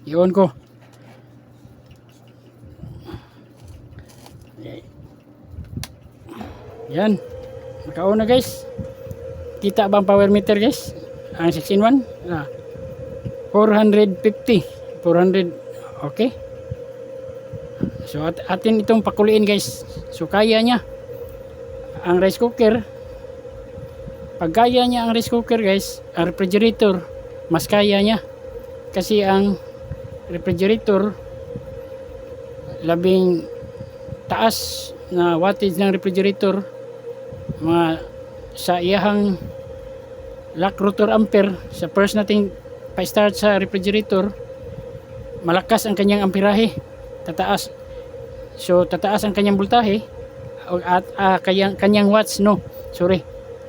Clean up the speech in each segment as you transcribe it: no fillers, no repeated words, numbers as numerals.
i-on ko. Yan, naka-on na guys. Kita ba ang power meter guys? Ang 6-in-1 450 okay. So atin itong pakuliin guys. So kaya niya ang rice cooker. Pag kaya niya ang rice cooker guys, ang refrigerator mas kaya niya. Kasi ang refrigerator labing taas na wattage ng refrigerator, mga sa iyahang lock rotor ampere sa first nating pa-start sa refrigerator, malakas ang kanyang amperahe, tataas. So tataas ang kanyang voltahe at kanyang watts,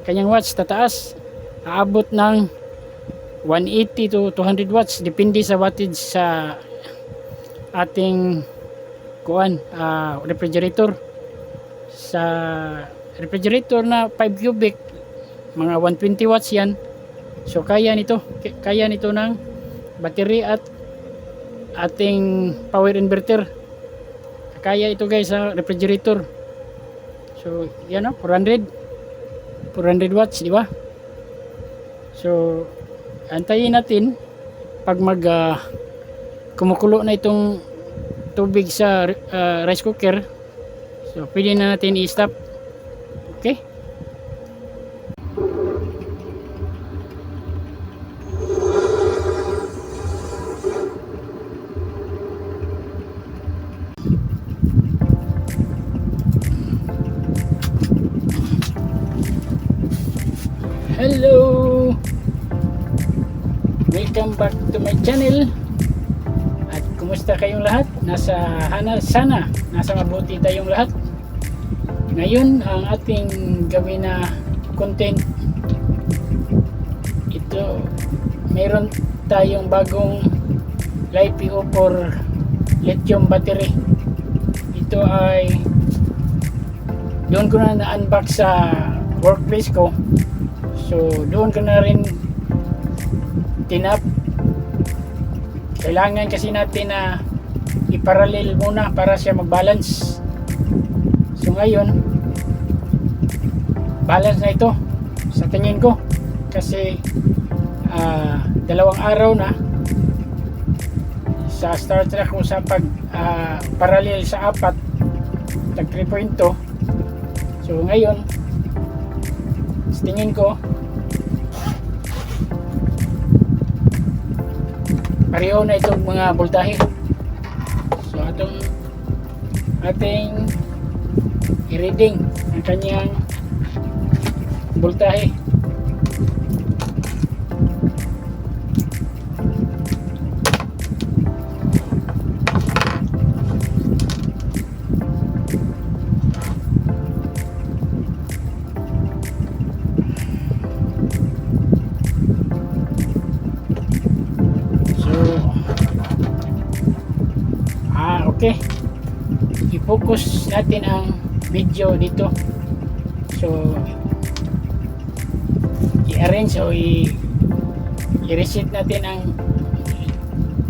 kanyang watts tataas, aabot ng 180 to 200 watts depende sa wattage sa ating refrigerator. Sa refrigerator na 5 cubic, mga 120 watts yan. So kaya nito ng battery at ating power inverter. Kaya ito guys sa refrigerator. So yan 400 watts, di ba? So antayin natin pag kumukulo na itong tubig sa rice cooker. So pwede na natin i-stop. Okay? Hello! Welcome back to my channel. At kumusta kayong lahat? Sana nasa mabuti tayong lahat. Ngayon ang ating gawin na content, ito, meron tayong bagong LiPo4 lithium battery. Ito ay doon ko na na-unbox sa workplace ko. So doon ko na rin tinap. Kailangan kasi natin na iparallel muna para siya mag-balance. So ngayon, balance na ito sa tingin ko, kasi 2 araw na sa start na ko sa pag parallel sa 4 tag 3.2. So ngayon, sa tingin ko pareho na itong mga voltahe. So ating i-reading ang kanyang voltahe. Okay, i-focus natin ang video dito. So i-arrange o i-reset natin ang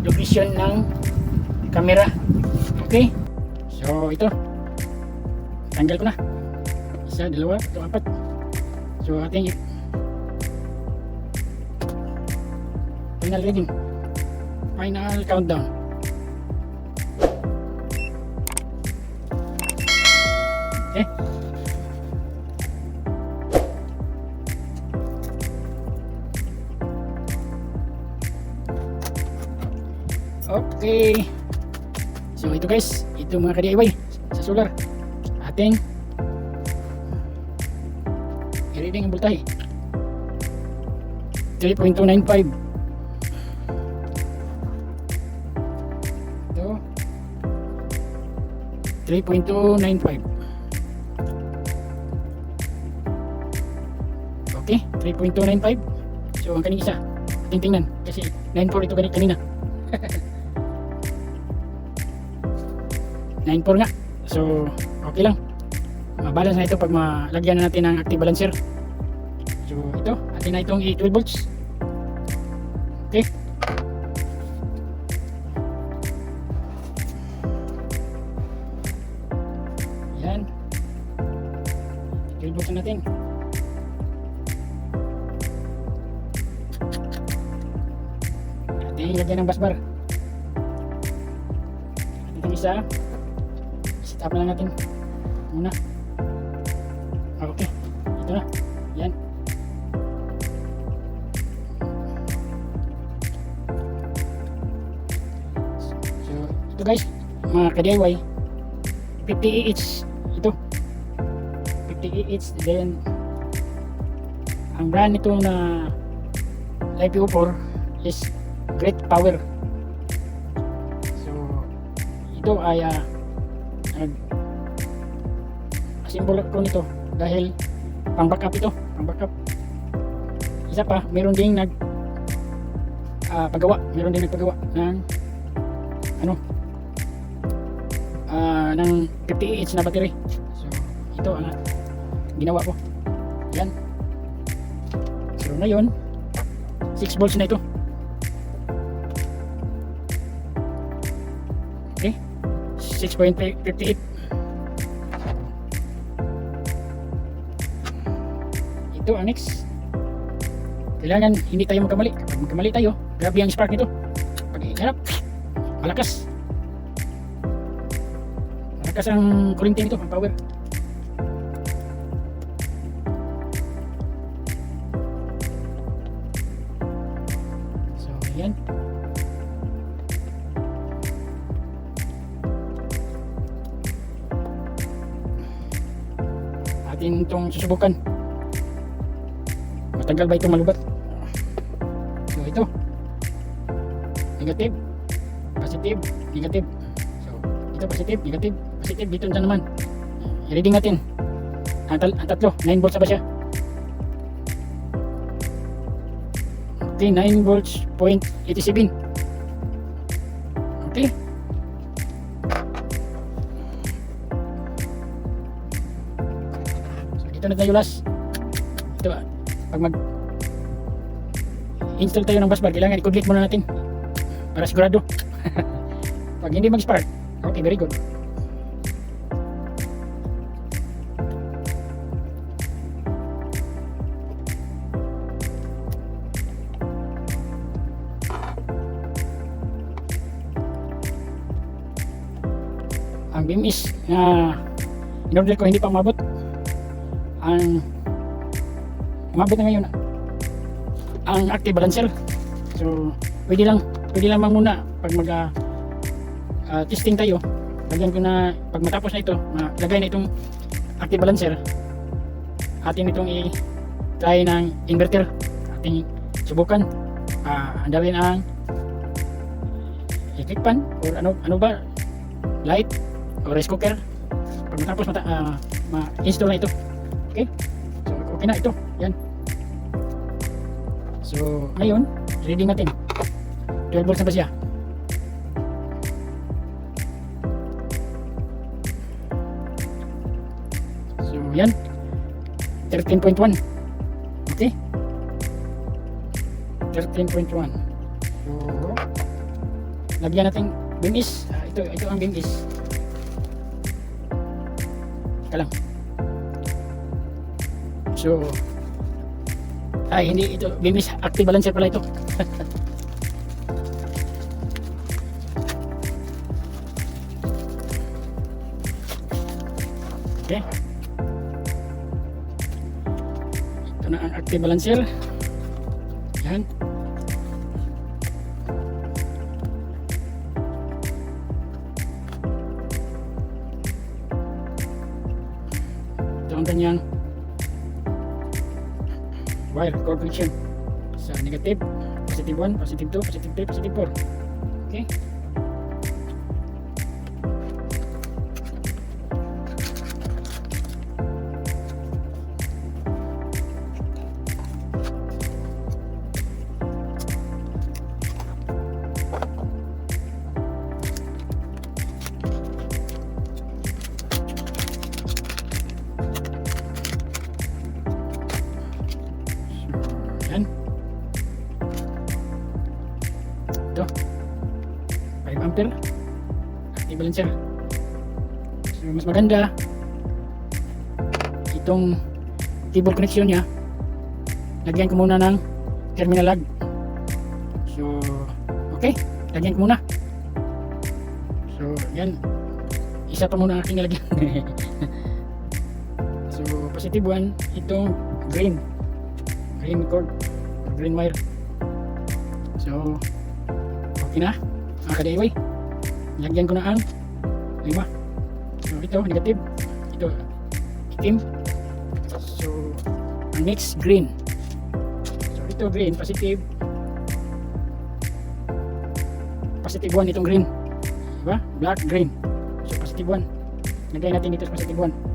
location ng camera. Okay, so ito tanggal ko na 1, 2, 3, 4. So ating final reading, final countdown. Okay. Okay. So ito guys, ito mga ka-DIY sa solar. Ating i-reading ang voltahe. 3.295. Ito 3.295. Okay, 3.295. So ang kaning isa, tingnan kasi 9.4 ito kanina. 9.4 nga. So okay lang. Mabalance na ito pag malagyan na natin ng active balancer. So ito, atin na itong 12 volts. Okay. buksan natin. Ating lagyan ng busbar. At itong isa, set up na lang natin muna. Okay, ito na. Yan. So, ito guys, mga ka-DIY, 50 each ito. 50 each. Then, ang brand nito na IPO4 is Great Power. So, ito ay symbol ko nito dahil pang backup ito, pang backup. Isa pa, meron ding paggawa, meron ding nagpagawa ng ng 50Ah na battery. So, ito ang ginawa ko. Yan. So, ngayon 6 volts na ito. Okay, 6.58. Ito ang next. Kailangan hindi tayo magkamali. Kapag magkamali tayo, grabe ang spark nito. Pag iharap, malakas. Malakas ang kuryente nito, ang power. So, yan. Atin itong susubukan. Matagal ba itong malubat? So ito, negative, positive, negative. So ito positive, negative, positive. Dito na naman. I-reading natin ang tatlo. 9 volts na ba siya? Okay, 9 volts, 0.87. Okay. So dito na tayo last. Ito, pag mag-install tayo ng busbar, kailangan i-complete muna natin para sigurado. Pag hindi mag-spark, okay, very good. Ang BMS na in-order ko hindi pa umabot. Ang umabot na ngayon ang active balancer. So pwede lang muna pag mag testing tayo. Lagyan ko na, pag matapos na ito, lagay na itong active balancer, atin itong i-try ng inverter. Ating subukan, andalin ang electric fan or ano ba, light or rice cooker. Pag matapos ma-install na ito. Okay, so okay na ito. Yan. So ngayon, reading natin 12 volts na ba siya? So yan, 13.1. Okay, 13.1. So lagyan natin BMS. Ito ang BMS. Ika lang. So hindi ito BMS, active balancer pala ito. Okay, ito na ang active balancer. Yan. Ito ang kanyang wire cord connection sa negative, positive 1, positive 2, positive 3, positive 4. Okay, yan. Ito 5 ampere active balancer. So mas maganda itong cable connection niya, lagyan ko muna ng terminal lag. So okay, lagyan ko muna. So yan, isa pa muna aking nilagyan. So positive 1, itong green cord, green wire. So okay na mga ka-DIY, lagyan ko na ang 5. So ito negative, ito itim. So ang next green. So ito green, positive 1 itong green, diba? Black, green. So positive 1, lagay natin dito sa positive 1.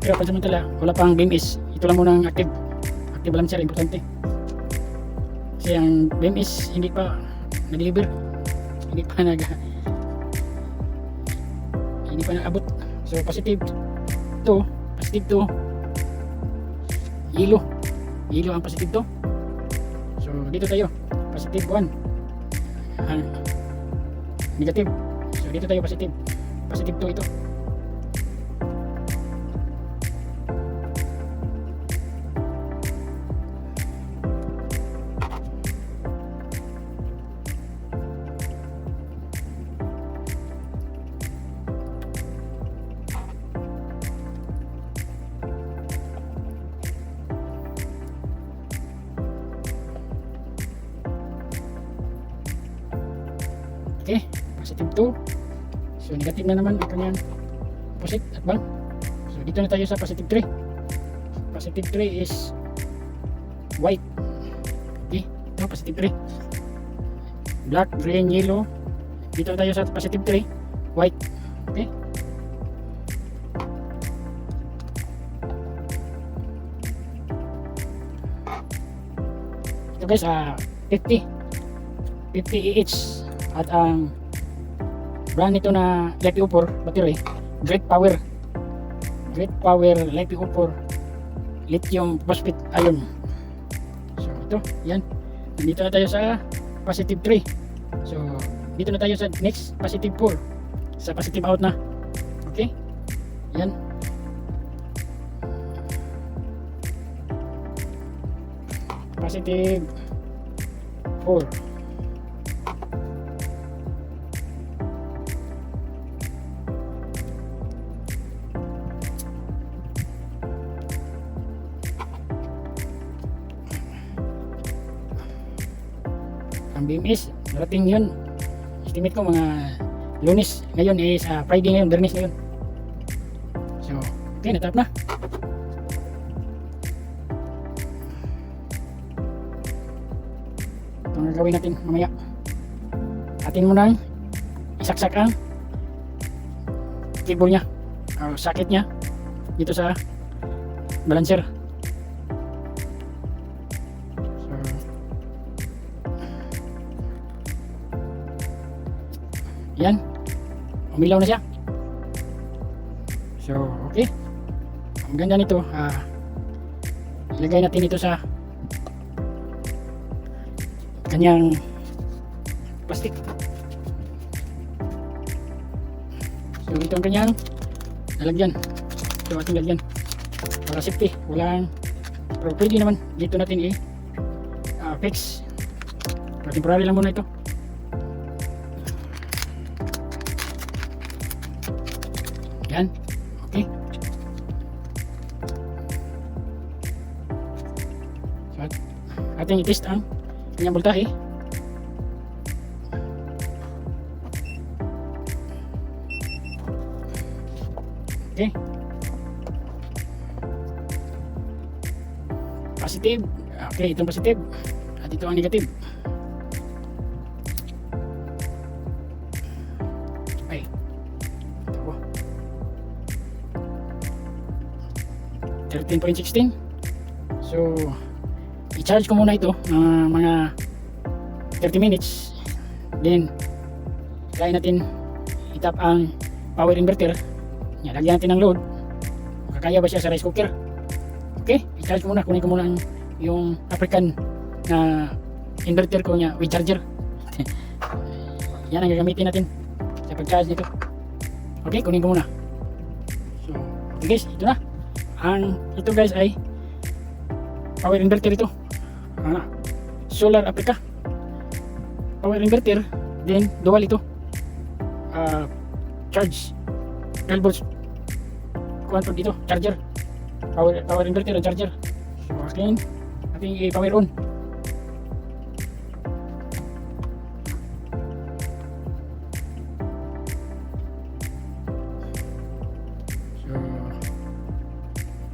Pero pansamantala, wala pang BMS. Ito lang muna ang active. Active lang siya, importante. Kasi ang BMS hindi pa nag-deliver. Hindi pa nag-abot. So positive 2, positive 2. Yellow ang positive 2. So dito tayo, positive 1. Negative. So dito tayo positive 2 ito. Okay, positive 2. So negative na naman ang kanyang opposite at bang. So dito na tayo sa positive 3. Positive 3 is white. Okay, ito positive 3. Black, green, yellow. Dito na tayo sa positive 3, white. Okay. Ito guys, 50 EH. At ang brand nito na LiPo4 battery, Great Power LiPo4 lithium phosphate ion. So ito, yan. Dito na tayo sa positive 3. So dito na tayo sa next positive 4. Sa positive out na. Okay? Yan. Positive 4. Ang BMS, narating yun. Estimate ko mga Lunes. Ngayon is Friday ngayon, Bernes ngayon. So, okay, natap na. Ito ang gagawin natin mamaya. Atin mo na isaksak ang cable nya, socket nya dito sa balancer. Yan, umilaw na siya. So okay, ang ganda nito, ilagay natin ito sa kanyang plastic. So ito ang kanyang lalagyan. Ito ating lalagyan para safety, walang, pero pwede naman dito natin fix. Temporary lang muna ito. Yan, okay. So, ating i-test ang kanyang voltahe. Okay. Positive. Okay, itong positive. At ito ang negative. Okay. 13.16. So i-charge ko muna ito mga 30 minutes, then try natin itap ang power inverter. Yan, lagyan natin ng load. Makakaya ba siya sa rice cooker? Okay, i-charge ko muna. Kunin ko muna yung African na inverter ko niya with charger. Yan ang gagamitin natin sa pag-charge nito. Okay, kunin ko muna. So, okay guys, ito na. Ito guys ay power inverter ito. Solar Africa power inverter, then dual ito. Charge 12 volts. Kuhan po dito, charger. Power inverter and charger. So, ating i-power on.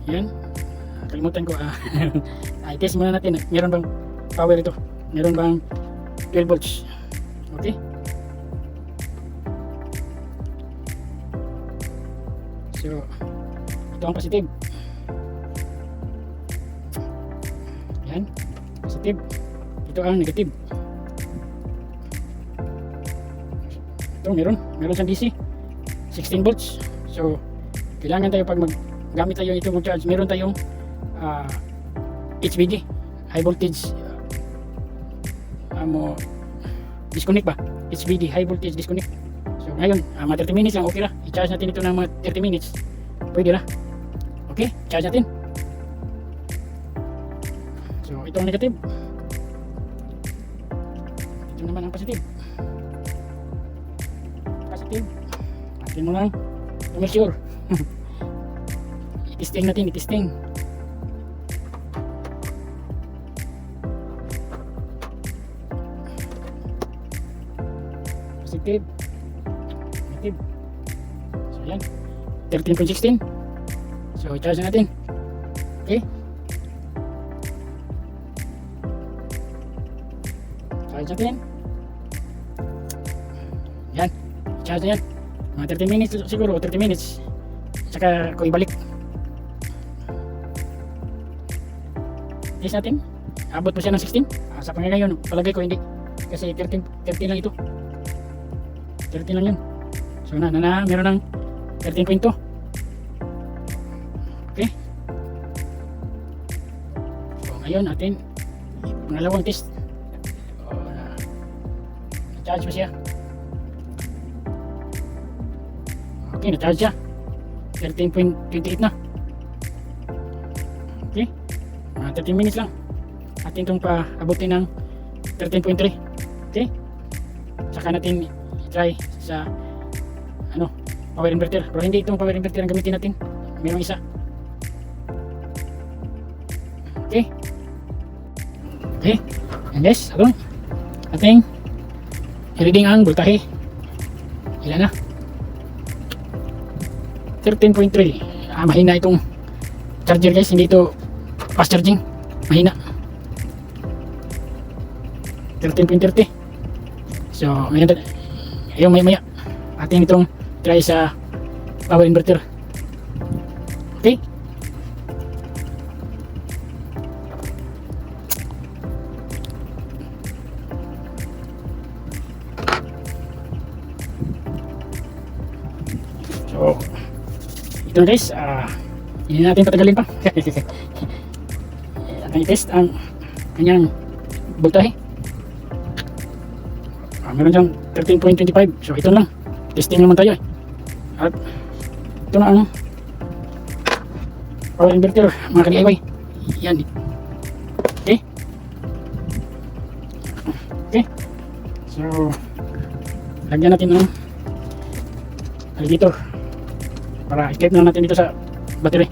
Yan, kalimutan ko i-test muna natin, meron bang power ito, meron bang 12 volts. Okay, so ito ang positive. Yan, positive. Ito ang negative. Ito meron siyang DC 16 volts. So kailangan tayo pag gamit tayo ito mag-charge, meron tayong HVD, high voltage disconnect ba? HVD, high voltage disconnect. So ngayon, mga 30 minutes lang, okay na. I-charge natin ito ng mga 30 minutes. Pwede na. Okay, charge natin. So ito ang negative. Ito naman ang positive. Positive. Atin mo lang to make sure. I-testing natin, i-testing. Positive, negative. So yan, 13.16. So i-charge natin. Okay, charge natin. Yan, i-charge na yan. Mga 30 minutes siguro, 30 minutes. Saka ko ibalik. Test natin, abot pa siya ng 16. Sa pangyayon, palagay ko hindi, kasi 13 lang ito, 13 lang yun. So meron ng 13.2. Okay, so ngayon natin pangalawang test. Na-charge pa siya. Okay, na-charge siya, 13.28 na. Okay, 30 minutes lang atin itong paabutin ng 13.3. Okay, saka natin i-try sa power inverter, pero hindi itong power inverter ang gamitin natin, mayroong isa. Okay, and guys, ating i-reading ang voltahe. Ilan na? 13.3. Mahina itong charger guys, hindi ito fast charging, mahina. 13.30. So ngayon maya ating itong try sa power inverter. Okay, so ito na guys, hindi natin patagalin pa. Ating i-test ang kanyang voltahe. Meron siyang 13.25. So ito lang, testing naman tayo at ito na ang power inverter mga ka-DIY. Yan. Okay, so lagyan natin ng alligator para escape na natin dito sa battery.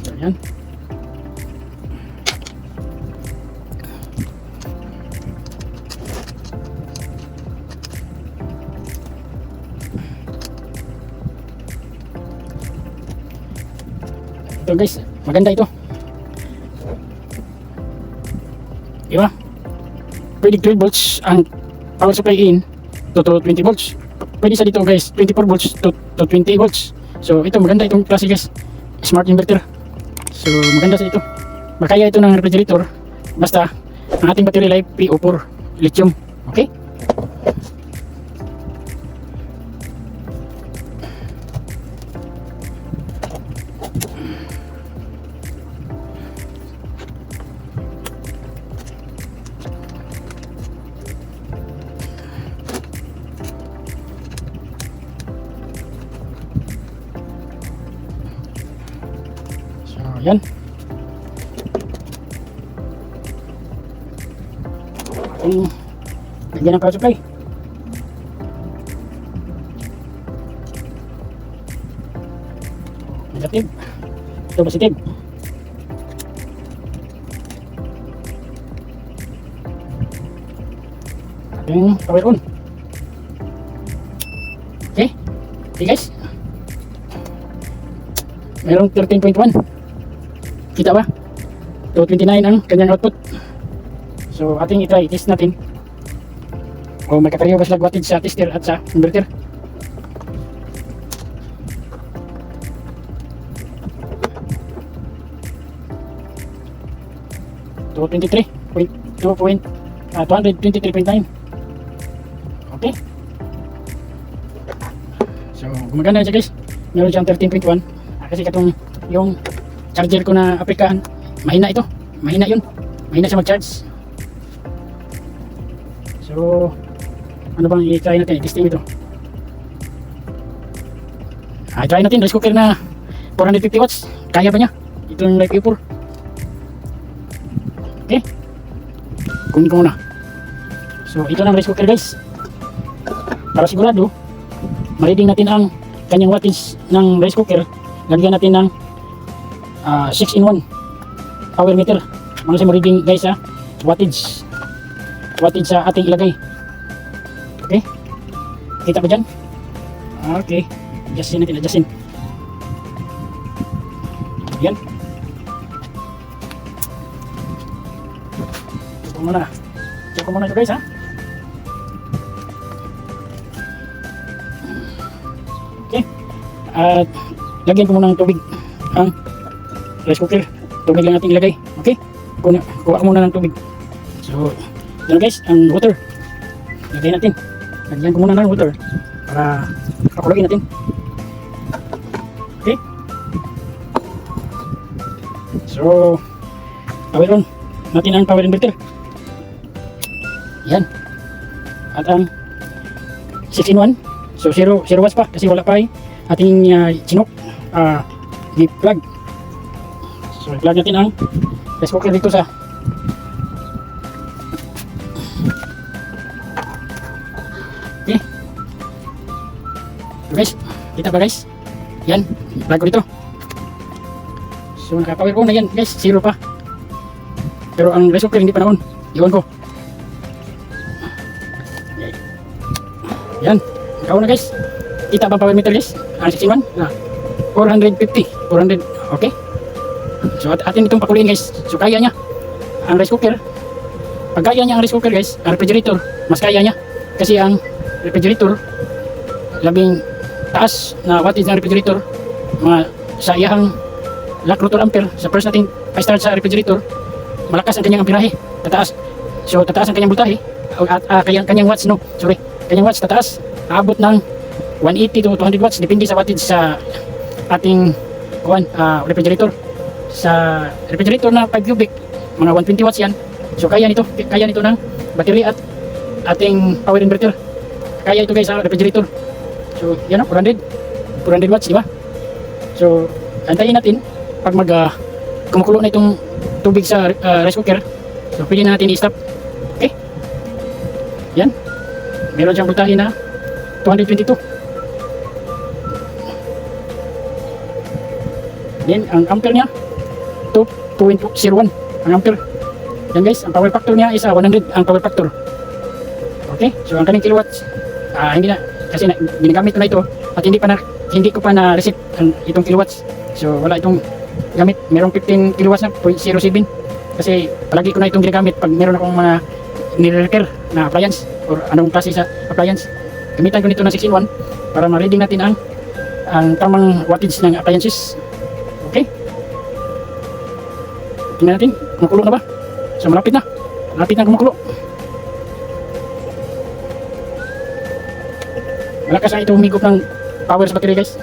So yan. Ito guys, maganda ito, diba? Pwede 12 volts ang power supply in to 20 volts. Pwede sa dito guys 24 volts to 20 volts. So ito maganda itong klase guys, smart inverter. So maganda sa ito, makaya ito ng refrigerator basta ang ating battery life PO4 lithium. Okay, Ayan. Lagyan ng power supply. Negative. Ito positive. Ating power on. Okay. Okay guys. Merong 13.1. Kita ba? 229 ang kanyang output. So ating i-try, test natin o magkakareho ba sila wattage sa tester at sa inverter. So 223.9. Okay. So gumagana siya guys. Meron siyang 13.1. Kasi katong yung charger ko na aplikahan, mahina ito. Mahina yun. Mahina siya mag-charge. So ano bang i-try natin? I-testing ito. I-try natin rice cooker na 450 watts. Kaya ba niya? Itong Life E4. Okay. Kunin ko muna. So ito na ang rice cooker guys. Para sigurado, ma-reading natin ang kanyang wattage ng rice cooker. Lagyan natin ng 6-in-1 power meter. Ano siya ma-reading guys ha? Wattage sa ating ilagay. Okay. Kita ba dyan? Okay. Adjustin natin. Adjustin. Yan. Check ko muna ito guys ha. Okay. At lagyan ko muna ng tubig ang rice cooker. Tubig lang natin ilagay. Okay. Kuha ko muna ng tubig. So yan guys, ang water. Lagyan natin. Lagyan ko muna ng water para pakuluin natin. Okay. So power on natin ang power inverter. Yan. At ang 6-in-1. So 0 watts pa kasi wala pa ating chinok i-plug. So i-plug natin ang rice cooker dito sa okay. So guys, kita ba guys? Yan, i-plug ko dito. So naka-power on na yan guys, 0 pa. Pero ang rice cooker hindi pa na on. Iwan ko. Yan, ikaw na guys. Kita ba power meter guys? Ang 6-in-1 na 450. 400, okay. So atin itong pakuliin guys. So kaya niya ang rice cooker. Pag kaya niya ang rice cooker guys, ang refrigerator mas kaya niya. Kasi ang refrigerator labing taas na wattage ng refrigerator, mga sa iyang lock rotor ampere. Sa first nating pa-start sa refrigerator, malakas ang kanyang amperahe, tataas. So tataas ang kanyang voltahe at kanyang watts, no, sorry, kanyang watts tataas, aabot ng 180 to 200 watts depende sa wattage sa ating refrigerator. Sa refrigerator na 5 cubic, mga 120 watts yan. So kaya nito ng battery at ating power inverter. Kaya ito guys sa refrigerator. So yan o, 400 watts, di ba? So antayin natin pag kumukulo na itong tubig sa rice cooker. So pwede na natin i-stop. Okay. Yan. Meron siyang voltahe na 222. Then ang ampere niya 2.01 ang ampere. Yan guys, ang power factor niya is 100 ang power factor. Okay, so ang kanyang kilowatts hindi na kasi ginagamit ko na ito at hindi ko pa na receipt itong kilowatts. So wala itong gamit. Merong 15 kilowatts na 0.07 kasi palagi ko na itong ginagamit pag meron akong mga nire-repair na appliance or anong klase sa appliance. Gamitan ko nito na 6-in-1 para ma-reading natin ang tamang wattage ng appliances. Okay. Tingnan natin, kumukulo na ba? So malapit na kumukulo. Malakas na ito humigop ng power sa battery guys.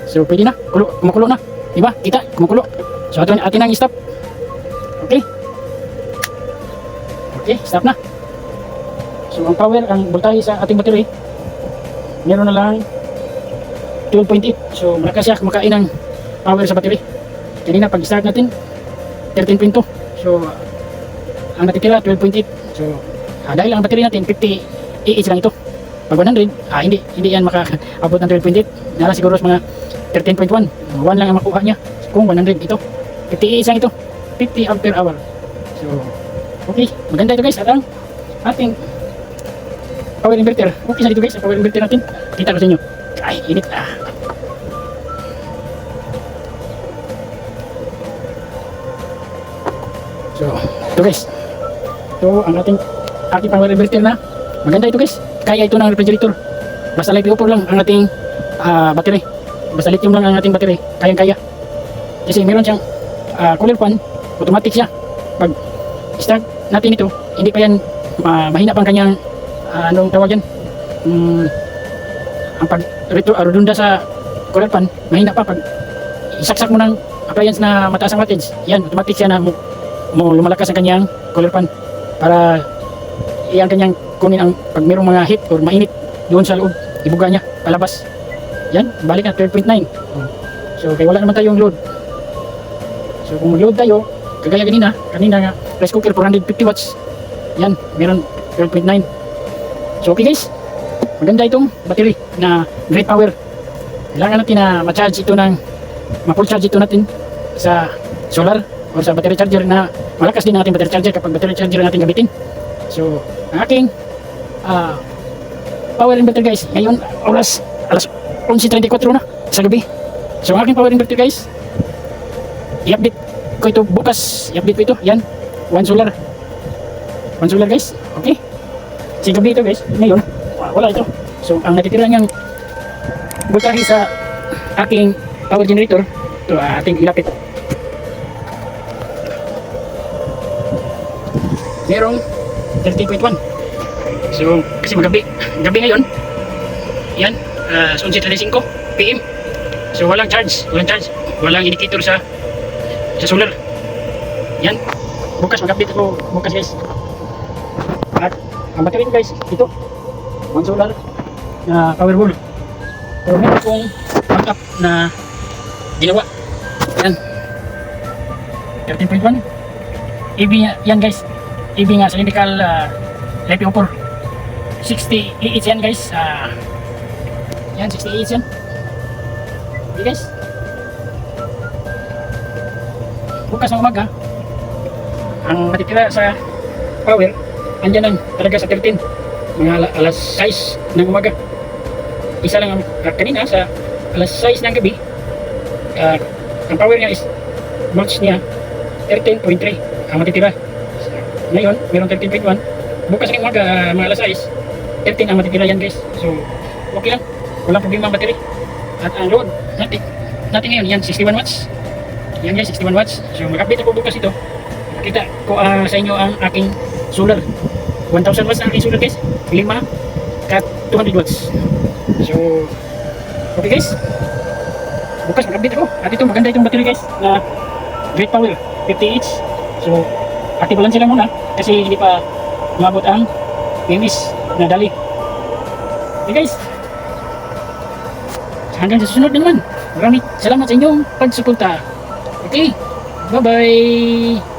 So pwede na, kumukulo na. Diba? Kita, kumukulo. So atin ang i-stop. Okay. Okay, stop na. So ang power, ang voltahe sa ating battery, meron na lang 12.8. So malakas siya kumakain ng power sa battery. Kanina pag start natin 13.2. So ang natitira 12.8. So dahil ang battery natin 50 AH lang ito. Pag 100, hindi yan makaabot ng 12.8. Nala siguro sa mga 13.1. 1 lang ang makuha niya. Kung 100 ito. 50 AH lang ito. 50 ampere hour. So okay, maganda ito guys. At ang ating power inverter. Okay na dito guys, ang power inverter natin. Kita ko sa inyo. Ay, init ah. So, ito guys. Ito ang ating power inverter na. Maganda ito guys. Kaya ito ng refrigerator. Basta LiPo4 lang ang ating battery. Basta lithium lang ang ating battery. Kayang-kaya. Kasi meron siyang cooler fan. Automatic siya. Pag start natin ito, hindi pa yan mahina pang kanyang anong tawag yan. Ang pag-redunda sa cooler fan, mahina pa. Pag isaksak mo ng appliance na mataas ang wattage, yan, automatic siya na lumalakas ang kanyang cooler fan para iyan kanyang kunin ang pag mayroong mga heat or mainit doon sa loob, ibuga niya palabas. Yan, balik na 12.9. So kaya wala naman tayong load. So kung mag-load tayo, kagaya kanina nga rice cooker 450 watts. Yan, meron 12.9. So okay guys, maganda itong battery na great power. Kailangan natin na ma-charge ito ma-full charge ito natin sa solar o sa battery charger na malakas din ang ating battery charger kapag battery charger natin gamitin. So ang aking power inverter guys, ngayon alas 11:34 na sa gabi. So ang aking power inverter guys, i-update ko ito bukas, i-update ko ito, yan, one solar guys, okay. Sa gabi ito guys, ngayon wala ito. So ang natitira niyang voltahe sa aking power generator, ito ating ilapit, merong 13.1. So kasi gabi ngayon, yan, 11:35 PM. So walang charge, walang indicator sa solar. Yan, bukas mag-update ako bukas guys. At ang battery guys, ito one solar na Powerball. So meron kong backup na ginawa. Yan, 13.1 EV yan guys, EV nga cylindrical LiPo4 60 AH yan guys. Yan 60 AH yan. Okay guys, bukas ng umaga ang matitira sa power andyan lang talaga sa 13, mga alas 6 ng umaga. Isa lang ang kanina sa alas 6 ng gabi, ang power niya is volts niya 13.3 ang matitira. Ngayon meron 13.1. bukas ng umaga mga alas 6 13 ang matitira yan guys. So okay lang, walang problema ang battery. At ang load natin ngayon yan 61 watts. Yan guys, 61 watts. So mag-update ako bukas ito. Makita ko sa inyo ang aking solar. 1000 watts ang aking solar guys. 5 kat 200 watts. So okay guys, bukas mag-update ako. At ito maganda itong battery guys na great power 50H. So active lang sila muna kasi hindi pa umabot ang PMS na dali. Okay guys, hanggang sa susunod na naman. Maraming salamat sa inyong pagsuporta. Okay, bye bye.